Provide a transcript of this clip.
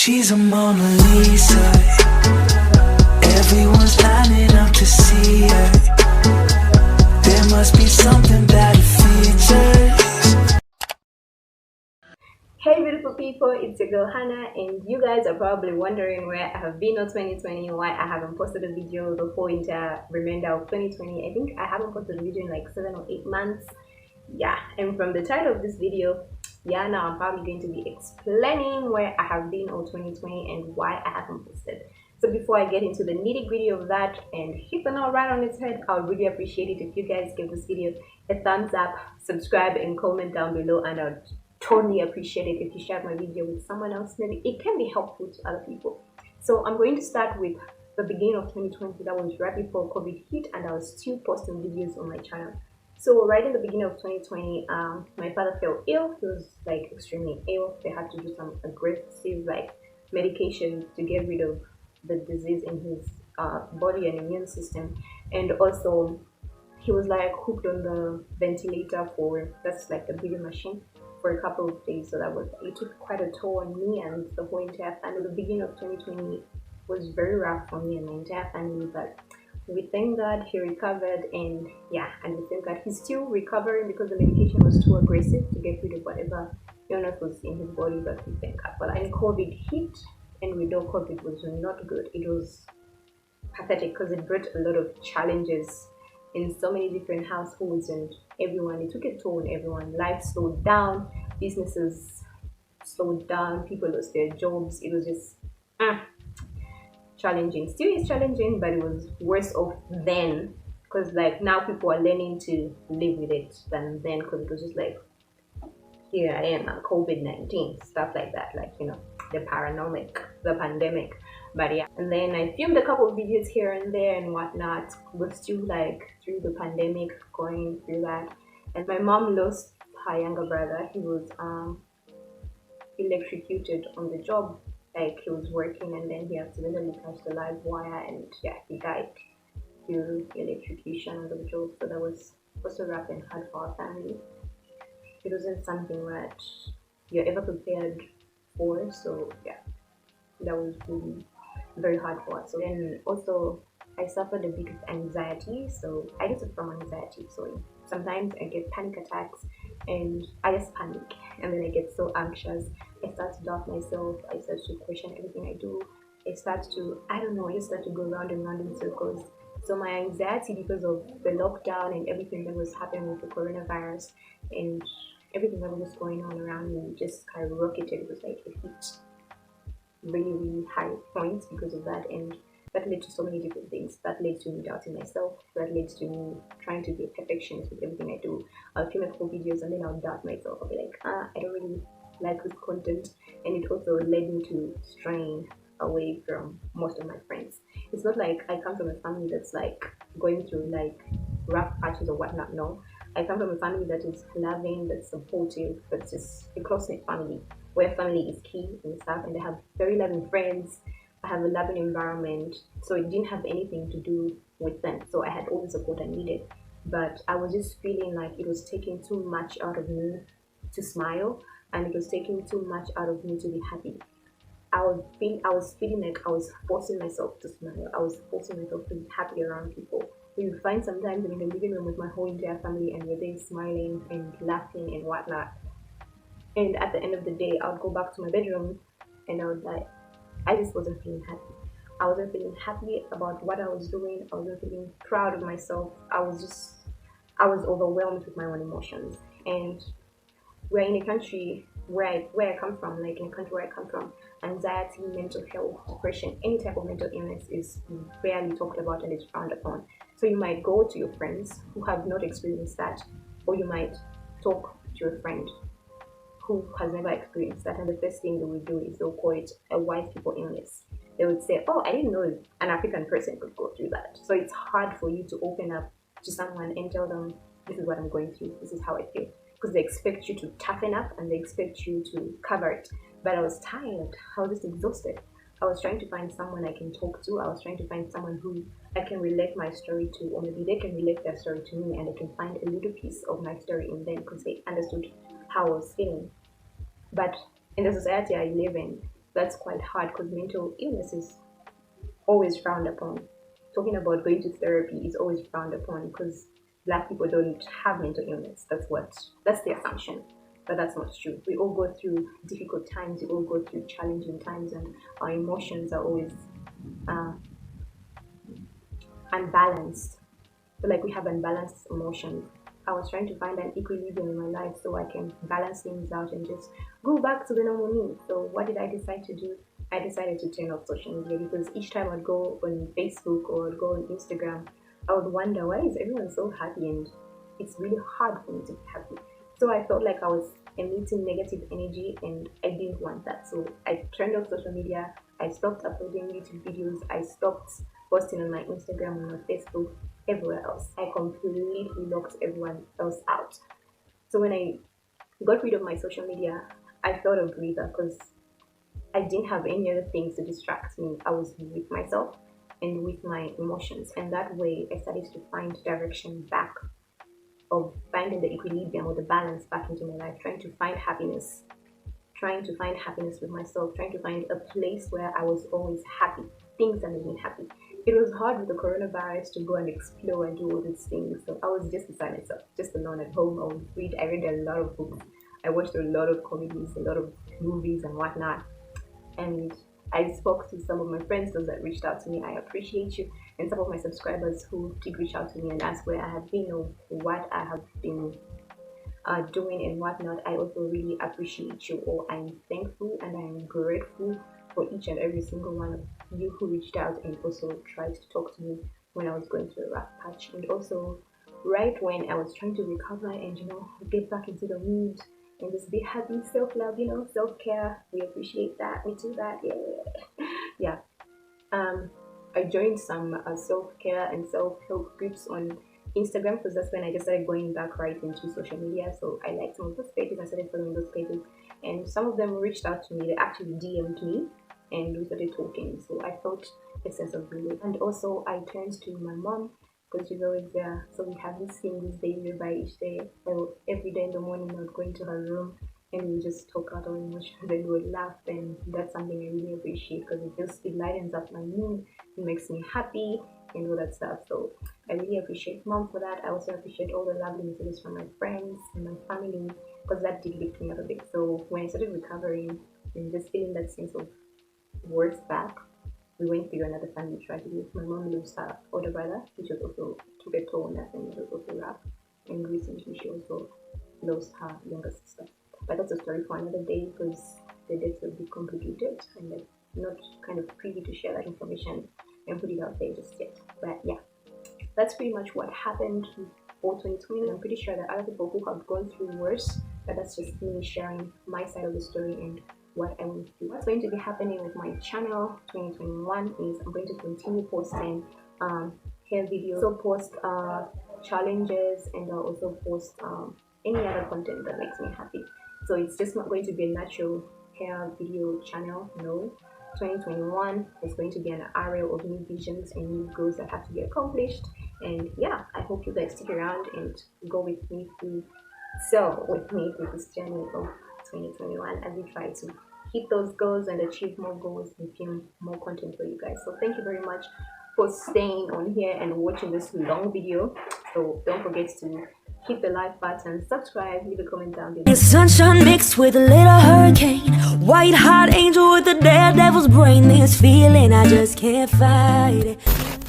She's a Mona Lisa. Everyone's lining up to see her. There must be something that it features. Hey beautiful people, it's your girl Hannah, and you guys are probably wondering where I have been on 2020, why I haven't posted a video the whole entire remainder of 2020. I think I haven't posted a video in like 7 or 8 months. Yeah, and from the title of this video, yeah, now I'm probably going to be explaining where I have been all 2020 and why I haven't posted. So before I get into the nitty gritty of that and hit the nail right on its head, I would really appreciate it if you guys give this video a thumbs up, subscribe, and comment down below, and I'd totally appreciate it if you share my video with someone else. Maybe it can be helpful to other people. So I'm going to start with the beginning of 2020. That was right before COVID hit, and I was still posting videos on my channel. So right in the beginning of 2020, my father fell ill. He was like extremely ill. They had to do some aggressive like medication to get rid of the disease in his body and immune system, and also he was like hooked on the ventilator for that's like the breathing machine for a couple of days. So that was, it took quite a toll on me and the whole entire family. The beginning of 2020 was very rough for me and my entire family, but we thank God he recovered, and yeah, and we thank God he's still recovering because the medication was too aggressive to get rid of whatever illness was in his body. But we thank God. But then COVID hit, and we know COVID was not good. It was pathetic because it brought a lot of challenges in so many different households, and everyone, it took a toll on everyone. Life slowed down, businesses slowed down, people lost their jobs. It was just challenging. Still is challenging, but it was worse off then, because like now people are learning to live with it than then, because it was just like, here I am, COVID-19, stuff like that, like, you know, the paranormal, the pandemic. But yeah, and then I filmed a couple of videos here and there and whatnot. We're still like through the pandemic, going through that. And my mom lost her younger brother. He was electrocuted on the job. Like, he was working and then he accidentally touched the live wire, and yeah, he died through electrocution on the job. So that was also rough and hard for our family. It wasn't something that you're ever prepared for. So yeah, that was really very hard for us. So then also I suffered a bit of anxiety. So I get from anxiety. So sometimes I get panic attacks and I just panic, and then I get so anxious. I start to doubt myself. I start to question everything I do. I start to, I don't know, I just start to go round and round in circles. So my anxiety, because of the lockdown and everything that was happening with the coronavirus and everything that was going on around me, just skyrocketed. It was like it hit really, really high points because of that, and that led to so many different things. That led to me doubting myself. That led to me trying to be a perfectionist with everything I do. I'll film a couple videos and then I'll doubt myself. I'll be like, I don't really like this content, and it also led me to strain away from most of my friends. It's not like I come from a family that's like going through like rough patches or whatnot. No, I come from a family that is loving, that's supportive, that's just a close-knit family where family is key and stuff, and they have very loving friends. I have a loving environment, so it didn't have anything to do with them. So I had all the support I needed, but I was just feeling like it was taking too much out of me to smile, and it was taking too much out of me to be happy. I was feeling like I was forcing myself to smile. I was forcing myself to be happy around people. You would find sometimes I'm in the living room with my whole entire family, and we're there smiling and laughing and whatnot. And at the end of the day, I would go back to my bedroom and I would like, I just wasn't feeling happy. I wasn't feeling happy about what I was doing. I wasn't feeling proud of myself. I was overwhelmed with my own emotions. And we're in a country where I come from, like in a country where I come from, anxiety, mental health, depression, any type of mental illness is rarely talked about and is frowned upon. So you might go to your friends who have not experienced that, or you might talk to a friend who has never experienced that, and the first thing they will do is they'll call it a white people illness. They would say, oh, I didn't know an African person could go through that. So it's hard for you to open up to someone and tell them, this is what I'm going through, this is how I feel, because they expect you to toughen up and they expect you to cover it. But I was tired, I was just exhausted. I was trying to find someone I can talk to. I was trying to find someone who I can relate my story to, or maybe they can relate their story to me, and I can find a little piece of my story in them because they understood how I was feeling. But in the society I live in, that's quite hard because mental illness is always frowned upon. Talking about going to therapy is always frowned upon because Black people don't have mental illness. That's the assumption, but that's not true. We all go through difficult times. We all go through challenging times, and our emotions are always uh, unbalanced. So like we have unbalanced emotions. I was trying to find an equilibrium in my life so I can balance things out and just go back to the normal me. So what did I decide to do? I decided to turn off social media because each time I'd go on Facebook or I'd go on Instagram, I would wonder why is everyone so happy, and it's really hard for me to be happy. So I felt like I was emitting negative energy and I didn't want that. So I turned off social media. I stopped uploading YouTube videos. I stopped posting on my Instagram, on my Facebook, everywhere else. I completely locked everyone else out. So when I got rid of my social media, I felt a breather because I didn't have any other things to distract me. I was with myself and with my emotions, and that way I started to find direction back, of finding the equilibrium or the balance back into my life, trying to find happiness, with myself, trying to find a place where I was always happy, things that made me happy. It was hard with the coronavirus to go and explore and do all these things. So I was just beside myself, just alone at home. I read a lot of books. I watched a lot of comedies, a lot of movies and whatnot. And I spoke to some of my friends, those that reached out to me. I appreciate you. And some of my subscribers who did reach out to me and ask where I have been or what I have been doing and whatnot. I also really appreciate you all. I'm thankful and I'm grateful for each and every single one of you who reached out and also tried to talk to me when I was going through a rough patch. And also right when I was trying to recover and get back into the mood and just be happy, self-love, self-care. We appreciate that. We do that. Yeah. I joined some self-care and self-help groups on Instagram because that's when I just started going back right into social media. So I liked some of those pages. I started following those pages, and some of them reached out to me. They actually DM'd me, and we started talking. So I felt a sense of relief. And also I turned to my mom because she's always there. So we have this thing, this day by each day. Every day in the morning, I would go into her room and we would just talk out our emotions and we would laugh. And that's something I really appreciate because it lightens up my mood. It makes me happy and all that stuff. So I really appreciate mom for that. I also appreciate all the lovely messages from my friends and my family because that did lift me up a bit. So when I started recovering and just feeling that sense of worth back, we went through another family tragedy. My mom lost her older brother, which was also took a toll on us, and it was also rough. And recently she also lost her younger sister. But that's a story for another day because the deaths will be complicated and I'm not kind of privy to share that information and put it out there just yet. But yeah, that's pretty much what happened for 2020. I'm pretty sure that other people who have gone through worse, but that's just me sharing my side of the story and what I went through. What's going to be happening with my channel 2021 is I'm going to continue posting hair videos, so post challenges, and I'll also post any other content that makes me happy. So it's just not going to be a natural hair video channel, no. 2021 is going to be an array of new visions and new goals that have to be accomplished. And yeah, I hope you guys stick around and go with me through this journey of 2021 as we try to hit those goals and achieve more goals and film more content for you guys. So thank you very much for staying on here and watching this long video. So don't forget to hit the like button, subscribe, leave a comment down below. Sunshine mixed with a little hurricane, white hot angel with the daredevil's brain. This feeling I just can't fight it.